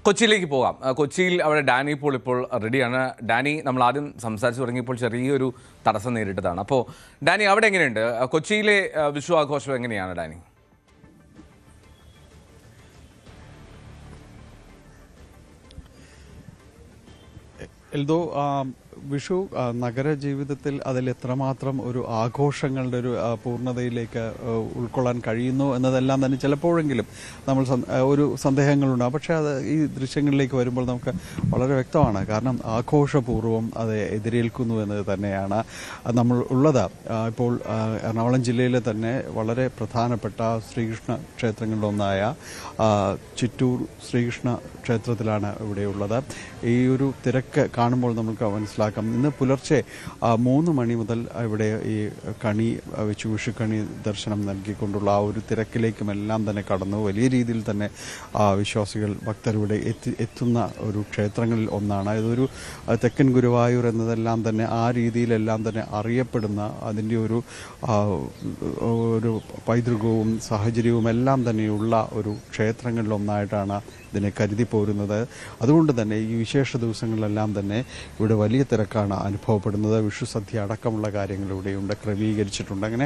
കൊച്ചിയിലേക്ക് പോകാം. കൊച്ചിയിൽ അവിടെ ഡാനി ഇപ്പോൾ റെഡിയാണ്. ഡാനി, നമ്മൾ ആദ്യം സംസാരിച്ച് തുടങ്ങിയപ്പോൾ ചെറിയൊരു തടസ്സം നേരിട്ടതാണ്. അപ്പോൾ ഡാനി, അവിടെ എങ്ങനെയുണ്ട്? കൊച്ചിയിലെ വിഷു ആഘോഷം എങ്ങനെയാണ് ഡാനി? എൽദോ, വിഷു നഗര ജീവിതത്തിൽ അതിൽ എത്രമാത്രം ഒരു ആഘോഷങ്ങളുടെ ഒരു പൂർണ്ണതയിലേക്ക് ഉൾക്കൊള്ളാൻ കഴിയുന്നു എന്നതെല്ലാം തന്നെ ചിലപ്പോഴെങ്കിലും നമ്മൾ ഒരു സന്ദേഹങ്ങളുണ്ടാകും. പക്ഷേ അത് ഈ ദൃശ്യങ്ങളിലേക്ക് വരുമ്പോൾ നമുക്ക് വളരെ വ്യക്തമാണ്. കാരണം ആഘോഷപൂർവ്വം അത് എതിരേൽക്കുന്നു എന്നത് തന്നെയാണ് നമ്മൾ ഉള്ളത്. ഇപ്പോൾ എറണാകുളം ജില്ലയിലെ തന്നെ വളരെ പ്രധാനപ്പെട്ട ശ്രീകൃഷ്ണ ക്ഷേത്രങ്ങളിലൊന്നായ ചിറ്റൂർ ശ്രീകൃഷ്ണ ക്ഷേത്രത്തിലാണ് ഇവിടെയുള്ളത്. ഈ ഒരു തിരക്ക് കാണുമ്പോൾ നമുക്ക് മനസ്സിലാക്കാം. ഇന്ന് പുലർച്ചെ 3 മണി മുതൽ ഇവിടെ ഈ കണി വെച്ച് വിഷുക്കണി ദർശനം നൽകിക്കൊണ്ടുള്ള ആ ഒരു തിരക്കിലേക്കുമെല്ലാം തന്നെ കടന്നു. വലിയ രീതിയിൽ തന്നെ വിശ്വാസികൾ ഭക്തരിവിടെ എത്തുന്ന ഒരു ക്ഷേത്രങ്ങളിൽ ഒന്നാണ്. ഇതൊരു തെക്കൻ ഗുരുവായൂർ എന്നതെല്ലാം തന്നെ ആ രീതിയിലെല്ലാം തന്നെ അറിയപ്പെടുന്ന അതിൻ്റെ ഒരു പൈതൃകവും സാഹചര്യവും എല്ലാം തന്നെയുള്ള ഒരു ക്ഷേത്രങ്ങളിലൊന്നായിട്ടാണ് ഇതിനെ കരുതി പോരുന്നത്. അതുകൊണ്ട് തന്നെ ഈ വിശേഷ ദിവസങ്ങളിലെല്ലാം തന്നെ ഇവിടെ വലിയ തിരക്കാണ് അനുഭവപ്പെടുന്നത്. വിഷുസദ്യ അടക്കമുള്ള കാര്യങ്ങൾ ഇവിടെയുണ്ട്, ക്രമീകരിച്ചിട്ടുണ്ട്. അങ്ങനെ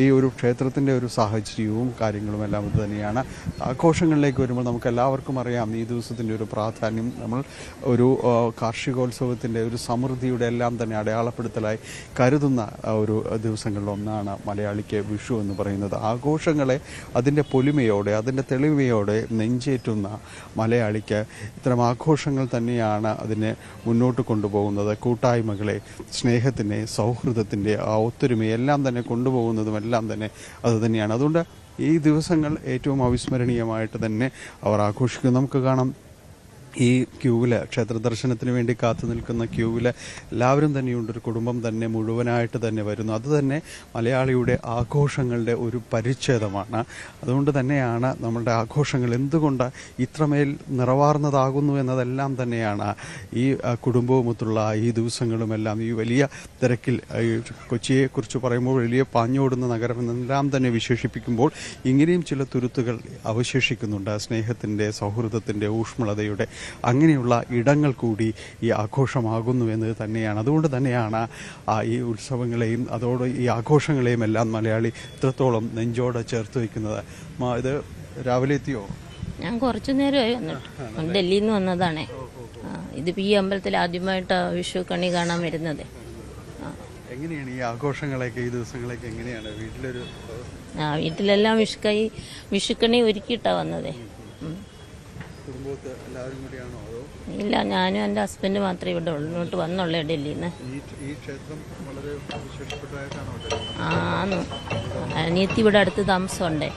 ഈ ഒരു ക്ഷേത്രത്തിൻ്റെ ഒരു സാഹചര്യവും കാര്യങ്ങളും എല്ലാം ഇത് തന്നെയാണ്. ആഘോഷങ്ങളിലേക്ക് വരുമ്പോൾ നമുക്ക് എല്ലാവർക്കും അറിയാം ഈ ദിവസത്തിൻ്റെ ഒരു പ്രാധാന്യം. നമ്മൾ ഒരു കാർഷികോത്സവത്തിൻ്റെ ഒരു സമൃദ്ധിയുടെ എല്ലാം തന്നെ അടയാളപ്പെടുത്തലായി കരുതുന്ന ഒരു ദിവസങ്ങളിലൊന്നാണ് മലയാളിക്ക് വിഷു എന്ന് പറയുന്നത്. ആഘോഷങ്ങളെ അതിൻ്റെ പൊലിമയോടെ അതിൻ്റെ തെളിമയോടെ നെഞ്ചേറ്റുന്ന മലയാളിക്ക് ഇത്തരം ആഘോഷങ്ങൾ തന്നെയാണ് അതിനെ മുന്നോട്ട് കൊണ്ടുപോകുന്നത്. കൂട്ടായ്മകളെ, സ്നേഹത്തിൻ്റെ, സൗഹൃദത്തിൻ്റെ ആ ഒത്തൊരുമയെല്ലാം തന്നെ കൊണ്ടുപോകുന്നതും എല്ലാം തന്നെ അതുതന്നെയാണ്. അതുകൊണ്ട് ഈ ദിവസങ്ങൾ ഏറ്റവും അവിസ്മരണീയമായിട്ട് തന്നെ അവർ ആഘോഷിക്കും. നമുക്ക് കാണാം ഈ ക്യൂവിൽ, ക്ഷേത്ര ദർശനത്തിന് വേണ്ടി കാത്തു നിൽക്കുന്ന ക്യൂവിൽ എല്ലാവരും തന്നെയുണ്ട്. ഒരു കുടുംബം തന്നെ മുഴുവനായിട്ട് തന്നെ വരുന്നു. അതുതന്നെ മലയാളിയുടെ ആഘോഷങ്ങളുടെ ഒരു പരിച്ഛേദമാണ്. അതുകൊണ്ട് തന്നെയാണ് നമ്മളുടെ ആഘോഷങ്ങൾ എന്തുകൊണ്ട് ഇത്രമേൽ നിറവാർന്നതാകുന്നു എന്നതെല്ലാം തന്നെയാണ് ഈ കുടുംബവുമൊത്തുള്ള ഈ ദിവസങ്ങളുമെല്ലാം. ഈ വലിയ തിരക്കിൽ ഈ കൊച്ചിയെക്കുറിച്ച് പറയുമ്പോൾ വലിയ പാഞ്ഞോടുന്ന നഗരം എന്നെല്ലാം തന്നെ വിശേഷിപ്പിക്കുമ്പോൾ ഇങ്ങനെയും ചില തുരുത്തുകൾ അവശേഷിക്കുന്നുണ്ട്. സ്നേഹത്തിൻ്റെ, സൗഹൃദത്തിൻ്റെ, ഊഷ്മളതയുടെ അങ്ങനെയുള്ള ഇടങ്ങൾ കൂടി ഈ ആഘോഷമാകുന്നു എന്നത് തന്നെയാണ്. അതുകൊണ്ട് തന്നെയാണ് ഈ ഉത്സവങ്ങളെയും അതോടെ ഈ ആഘോഷങ്ങളെയും എല്ലാം മലയാളി ഇത്രത്തോളം നെഞ്ചോടെ ചേർത്ത് വയ്ക്കുന്നത്. ഇത് രാവിലെ എത്തിയോ? ഞാൻ കുറച്ചു നേരമായി വന്നിട്ട്, ഡൽഹിയിൽ നിന്ന് വന്നതാണേ. ഇതിപ്പോൾ ഈ അമ്പലത്തിൽ ആദ്യമായിട്ട് വിഷു കണി കാണാൻ വരുന്നത്. എങ്ങനെയാണ് ഈ ആഘോഷങ്ങളൊക്കെ, ഈ ദിവസങ്ങളൊക്കെ എങ്ങനെയാണ് വീട്ടിലൊരു? വീട്ടിലെല്ലാം വിഷുക്കണി ഒരുക്കിയിട്ടാണ് വന്നതേ. ഇല്ല, ഞാനും എൻ്റെ ഹസ്ബൻഡ് മാത്രമേ ഇവിടെ ഇങ്ങോട്ട് വന്നുള്ളൂ ഡൽഹിയിൽ നിന്ന്. ആന്ന് അനിയത്തി ഇവിടെ അടുത്ത് താമസമുണ്ടേ.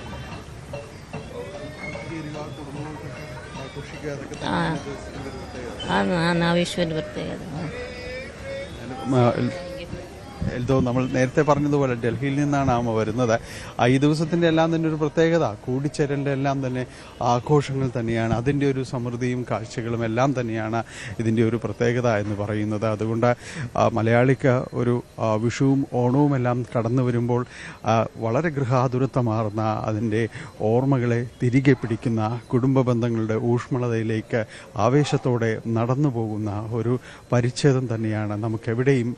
ആ വിഷുവിൻ്റെ പ്രത്യേകത. എൽദോ, നമ്മൾ നേരത്തെ പറഞ്ഞതുപോലെ ഡൽഹിയിൽ നിന്നാണ് അമ്മ വരുന്നത്. ഈ ദിവസത്തിൻ്റെ എല്ലാം തന്നെ ഒരു പ്രത്യേകത കൂടിച്ചേരലിൻ്റെ എല്ലാം തന്നെ ആഘോഷങ്ങൾ തന്നെയാണ്. അതിൻ്റെ ഒരു സമൃദ്ധിയും കാഴ്ചകളും എല്ലാം തന്നെയാണ് ഇതിൻ്റെ ഒരു പ്രത്യേകത എന്ന് പറയുന്നത്. അതുകൊണ്ട് മലയാളിക്ക് ഒരു വിഷുവും ഓണവും എല്ലാം കടന്നു വരുമ്പോൾ വളരെ ഗൃഹാതുരത്വമാർന്ന അതിൻ്റെ ഓർമ്മകളെ തിരികെ പിടിക്കുന്ന, കുടുംബ ബന്ധങ്ങളുടെ ഊഷ്മളതയിലേക്ക് ആവേശത്തോടെ നടന്നു പോകുന്ന ഒരു പരിച്ഛേദം തന്നെയാണ് നമുക്കെവിടെയും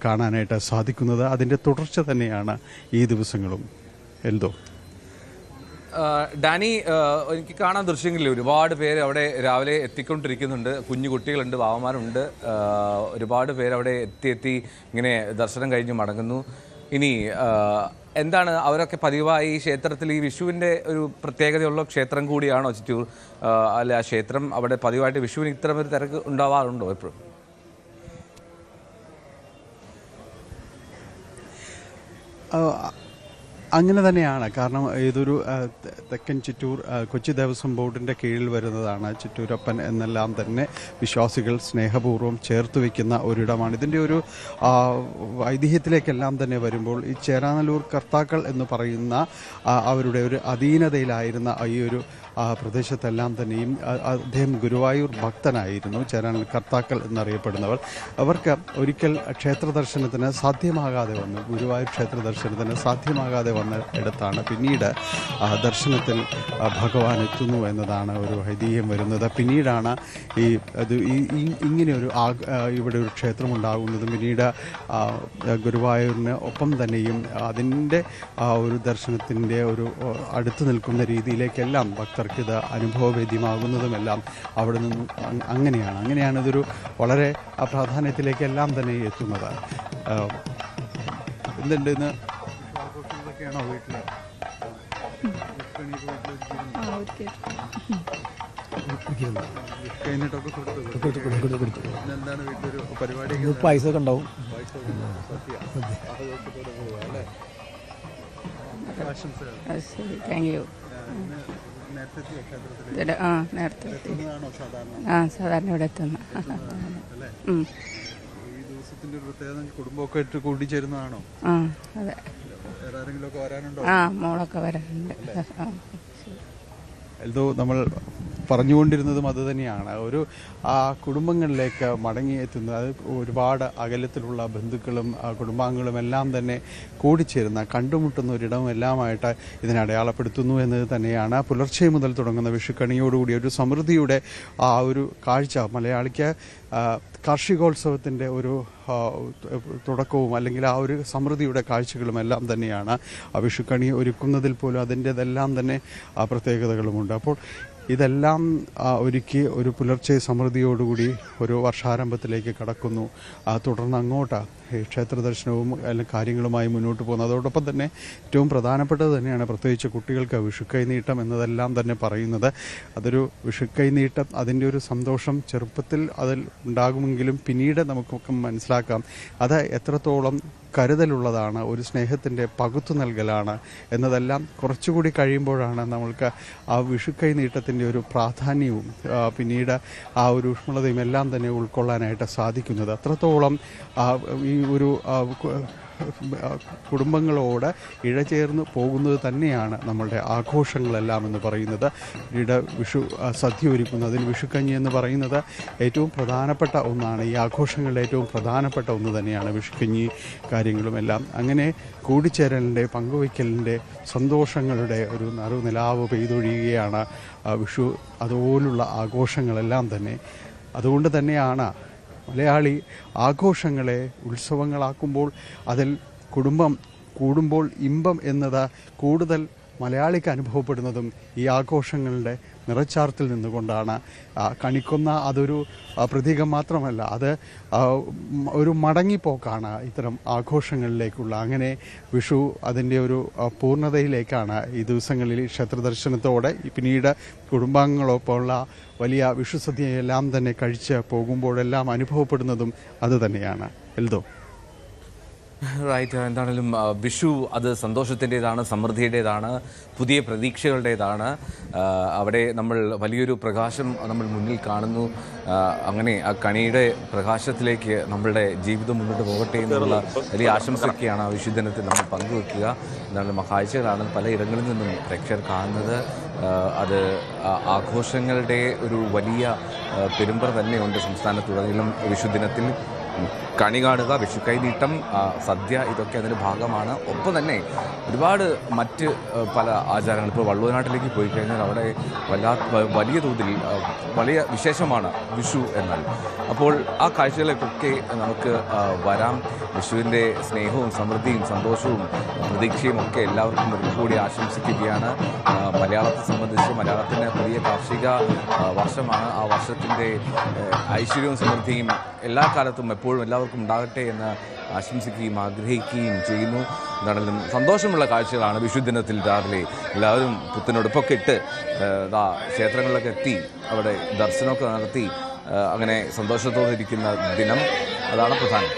കാണാനായിട്ട് സാധിക്കുന്നത്. അതിൻ്റെ തുടർച്ച തന്നെയാണ് ഈ ദിവസങ്ങളും. എൽദോ, ഡാനി, എനിക്ക് കാണാൻ ദൃശ്യങ്ങളിൽ ഒരുപാട് പേര് അവിടെ രാവിലെ എത്തിക്കൊണ്ടിരിക്കുന്നുണ്ട്. കുഞ്ഞു കുട്ടികളുണ്ട്, ബാവന്മാരുണ്ട്. ഒരുപാട് പേര് അവിടെ എത്തി ഇങ്ങനെ ദർശനം കഴിഞ്ഞ് മടങ്ങുന്നു. ഇനി എന്താണ്, അവരൊക്കെ പതിവായി ക്ഷേത്രത്തിൽ ഈ വിഷുവിൻ്റെ ഒരു പ്രത്യേകതയുള്ള ക്ഷേത്രം കൂടിയാണോ ചിറ്റൂർ? അല്ല, ആ ക്ഷേത്രം അവിടെ പതിവായിട്ട് വിഷുവിന് ഇത്തരം ഒരു തിരക്ക് ഉണ്ടാവാറുണ്ടോ എപ്പോഴും? അങ്ങനെ തന്നെയാണ്. കാരണം ഇതൊരു തെക്കൻ ചിറ്റൂർ കൊച്ചി ദേവസ്വം ബോർഡിൻ്റെ കീഴിൽ വരുന്നതാണ്. ചിറ്റൂരപ്പൻ എന്നെല്ലാം തന്നെ വിശ്വാസികൾ സ്നേഹപൂർവ്വം ചേർത്ത് വയ്ക്കുന്ന ഒരിടമാണ്. ഇതിൻ്റെ ഒരു ഐതിഹ്യത്തിലേക്കെല്ലാം തന്നെ വരുമ്പോൾ ഈ ചേരാനല്ലൂർ കർത്താക്കൾ എന്ന് പറയുന്ന അവരുടെ ഒരു അധീനതയിലായിരുന്ന ഈ ഒരു പ്രദേശത്തെല്ലാം തന്നെയും അദ്ദേഹം ഗുരുവായൂർ ഭക്തനായിരുന്നു. ചേരാനൽ കർത്താക്കൾ എന്നറിയപ്പെടുന്നവർ. അവർക്ക് ഒരിക്കൽ ക്ഷേത്ര ദർശനത്തിന് സാധ്യമാകാതെ വന്നു. ഗുരുവായൂർ ക്ഷേത്ര ദർശനത്തിന് സാധ്യമാകാതെ വന്ന ഇടത്താണ് പിന്നീട് ദർശനത്തിൽ ഭഗവാൻ എത്തുന്നു എന്നതാണ് ഒരു ഐതിഹ്യം വരുന്നത്. പിന്നീടാണ് ഇങ്ങനെയൊരു ഇവിടെ ഒരു ക്ഷേത്രമുണ്ടാകുന്നതും പിന്നീട് ഗുരുവായൂരിന് ഒപ്പം തന്നെയും അതിൻ്റെ ഒരു ദർശനത്തിൻ്റെ ഒരു അടുത്ത് നിൽക്കുന്ന രീതിയിലേക്കെല്ലാം ഭക്തർക്ക് ഇത് അനുഭവവേദ്യമാകുന്നതുമെല്ലാം അവിടെ നിന്നും അങ്ങനെയാണ് ഇതൊരു വളരെ പ്രാധാന്യത്തിലേക്കെല്ലാം തന്നെ എത്തുന്നത്. എന്തുണ്ട് ഇന്ന് ആഘോഷങ്ങളൊക്കെയാണോ വീട്ടിൽ? എന്താണ് വീട്ടിലൊരു പരിപാടി? പൈസ ഒക്കെ ഉണ്ടാവും. Thank you. നേരത്തെ സാധാരണ ഇവിടെ എത്തുന്ന കുടുംബമൊക്കെ കൂടിച്ചേരുന്നതാണോ? അതെ. വരാനുണ്ടോ? മോളൊക്കെ വരാനുണ്ട്. എന്തോ നമ്മൾ പറഞ്ഞുകൊണ്ടിരുന്നതും അത് തന്നെയാണ്. ഒരു കുടുംബങ്ങളിലേക്ക് മടങ്ങിയെത്തുന്നത്, അത് ഒരുപാട് അകലത്തിലുള്ള ബന്ധുക്കളും കുടുംബാംഗങ്ങളും എല്ലാം തന്നെ കൂടിച്ചേരുന്ന കണ്ടുമുട്ടുന്ന ഒരിടം എല്ലാമായിട്ട് ഇതിനെ അടയാളപ്പെടുത്തുന്നു എന്നത് തന്നെയാണ്. പുലർച്ചെ മുതൽ തുടങ്ങുന്ന വിഷുക്കണിയോടുകൂടി ഒരു സമൃദ്ധിയുടെ ഒരു കാഴ്ച മലയാളിക്ക് കാർഷികോത്സവത്തിൻ്റെ ഒരു തുടക്കവും അല്ലെങ്കിൽ ആ ഒരു സമൃദ്ധിയുടെ കാഴ്ചകളും എല്ലാം തന്നെയാണ്. വിഷുക്കണി ഒരുക്കുന്നതിൽ പോലും അതിൻ്റെതെല്ലാം തന്നെ പ്രത്യേകതകളുമുണ്ട്. അപ്പോൾ ഇതെല്ലാം ഒരുക്കി ഒരു പുലർച്ചെ സമൃദ്ധിയോടുകൂടി ഒരു വർഷാരംഭത്തിലേക്ക് കടക്കുന്നു. തുടർന്ന് അങ്ങോട്ട് ക്ഷേത്ര ദർശനവും കാര്യങ്ങളുമായി മുന്നോട്ട് പോകുന്നു. അതോടൊപ്പം തന്നെ ഏറ്റവും പ്രധാനപ്പെട്ടത് തന്നെയാണ് പ്രത്യേകിച്ച് കുട്ടികൾക്ക് വിഷുക്കൈനീട്ടം എന്നതെല്ലാം തന്നെ പറയുന്നത്. അതൊരു വിഷുക്കൈനീട്ടം, അതിൻ്റെ ഒരു സന്തോഷം ചെറുപ്പത്തിൽ അതിൽ ഉണ്ടാകുമെങ്കിലും പിന്നീട് നമുക്കൊക്കെ മനസ്സിലാക്കാം അത് എത്രത്തോളം കരുതലുള്ളതാണ്, ഒരു സ്നേഹത്തിൻ്റെ പകുത്തു നൽകലാണ് എന്നതെല്ലാം കുറച്ചുകൂടി കഴിയുമ്പോഴാണ് നമ്മൾക്ക് ആ വിഷുക്കൈനീട്ടത്തിൻ്റെ ഒരു പ്രാധാന്യവും പിന്നീട് ആ ഒരു ഊഷ്മളതയും എല്ലാം തന്നെ ഉൾക്കൊള്ളാനായിട്ട് സാധിക്കുന്നത്. അത്രത്തോളം ഈ ഒരു കുടുംബങ്ങളോട് ഇഴചേർന്ന് പോകുന്നത് തന്നെയാണ് നമ്മളുടെ ആഘോഷങ്ങളെല്ലാം എന്ന് പറയുന്നത്. പിന്നീട് വിഷു സദ്യ ഒരുക്കുന്നതിൽ വിഷുക്കഞ്ഞി എന്ന് പറയുന്നത് ഏറ്റവും പ്രധാനപ്പെട്ട ഒന്നാണ്. ഈ ആഘോഷങ്ങളുടെ ഏറ്റവും പ്രധാനപ്പെട്ട ഒന്ന് തന്നെയാണ് വിഷുക്കഞ്ഞി കാര്യങ്ങളും എല്ലാം. അങ്ങനെ കൂടിച്ചേരലിൻ്റെ പങ്കുവയ്ക്കലിൻ്റെ സന്തോഷങ്ങളുടെ ഒരു നറുനിലാവ് പെയ്തൊഴിയുകയാണ് വിഷു. അതുപോലുള്ള ആഘോഷങ്ങളെല്ലാം തന്നെ. അതുകൊണ്ട് തന്നെയാണ് മലയാളി ആഘോഷങ്ങളെ ഉത്സവങ്ങളാക്കുമ്പോൾ അതിൽ കുടുംബം കൂടുമ്പോൾ ഇമ്പം എന്നത് കൂടുതൽ മലയാളിക്ക് അനുഭവപ്പെടുന്നതും ഈ ആഘോഷങ്ങളുടെ നിറച്ചാർത്തിൽ നിന്നുകൊണ്ടാണ്. കണിക്കൊന്ന അതൊരു പ്രതീകം മാത്രമല്ല, അത് ഒരു മടങ്ങിപ്പോക്കാണ് ഇത്തരം ആഘോഷങ്ങളിലേക്കുള്ള. അങ്ങനെ വിഷു അതിൻ്റെ ഒരു പൂർണ്ണതയിലേക്കാണ് ഈ ദിവസങ്ങളിൽ ക്ഷേത്രദർശനത്തോടെ പിന്നീട് കുടുംബാംഗങ്ങളൊപ്പമുള്ള വലിയ വിഷുസദ്യയെല്ലാം തന്നെ കഴിച്ച് പോകുമ്പോഴെല്ലാം അനുഭവപ്പെടുന്നതും അത് തന്നെയാണ്. എൽദോ റൈറ്റ്. എന്താണെങ്കിലും വിഷു അത് സന്തോഷത്തിൻ്റെതാണ്, സമൃദ്ധിയുടേതാണ്, പുതിയ പ്രതീക്ഷകളുടേതാണ്. അവിടെ നമ്മൾ വലിയൊരു പ്രകാശം നമ്മൾ മുന്നിൽ കാണുന്നു. അങ്ങനെ ആ കണിയുടെ പ്രകാശത്തിലേക്ക് നമ്മളുടെ ജീവിതം മുന്നോട്ട് പോകട്ടെ എന്നുള്ള വലിയ ആശംസയൊക്കെയാണ് ആ വിഷുദിനത്തിൽ നമ്മൾ പങ്കുവെക്കുക. എന്താണ് കാഴ്ചകളാണ് പലയിടങ്ങളിൽ നിന്നും പ്രേക്ഷകർ കാണുന്നത്. അത് ആഘോഷങ്ങളുടെ ഒരു വലിയ പെരുമ്പറ തന്നെയുണ്ട് സംസ്ഥാനത്തുടനീളം വിഷുദിനത്തിൽ. കണി കാണുക, വിഷുക്കൈനീട്ടം, സദ്യ, ഇതൊക്കെ അതിൻ്റെ ഭാഗമാണ്. ഒപ്പം തന്നെ ഒരുപാട് മറ്റ് പല ആചാരങ്ങൾ. ഇപ്പോൾ വള്ളുവനാട്ടിലേക്ക് പോയി കഴിഞ്ഞാൽ അവിടെ വലിയ തോതിൽ വലിയ വിശേഷമാണ് വിഷു എന്നാൽ. അപ്പോൾ ആ കാഴ്ചകളിലേക്കൊക്കെ നമുക്ക് വരാം. വിഷുവിൻ്റെ സ്നേഹവും സമൃദ്ധിയും സന്തോഷവും പ്രതീക്ഷയും ഒക്കെ എല്ലാവർക്കും ഒരിക്കൽ കൂടി ആശംസിക്കുകയാണ്. മലയാളത്തെ സംബന്ധിച്ച് മലയാളത്തിന് പുതിയ കാർഷിക വർഷമാണ്. ആ വർഷത്തിൻ്റെ ഐശ്വര്യവും സമൃദ്ധിയും എല്ലാ കാലത്തും എപ്പോഴും എല്ലാവർക്കും ഉണ്ടാകട്ടെ എന്ന് ആശംസിക്കുകയും ആഗ്രഹിക്കുകയും ചെയ്യുന്നു. എന്താണെങ്കിലും സന്തോഷമുള്ള കാഴ്ചകളാണ് വിഷുദിനത്തിൽ. രാവിലെ എല്ലാവരും പുത്തനുടുപ്പൊക്കെ ഇട്ട് ക്ഷേത്രങ്ങളിലൊക്കെ എത്തി അവിടെ ദർശനമൊക്കെ നടത്തി അങ്ങനെ സന്തോഷത്തോടെ ഇരിക്കുന്ന ദിനം, അതാണ് പ്രധാനം.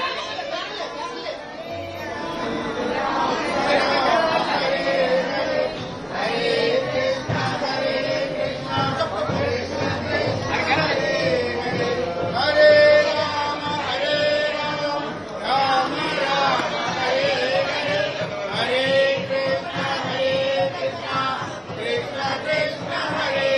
Hare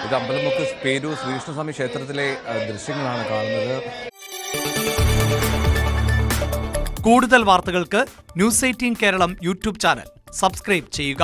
ഇത് അമ്പലമുക്ക് പേരൂർ ശ്രീകൃഷ്ണസ്വാമി ക്ഷേത്രത്തിലെ ദൃശ്യങ്ങളാണ് കാണുന്നത്. കൂടുതൽ വാർത്തകൾക്ക് news 18 Keralam YouTube channel subscribe ചെയ്യുക.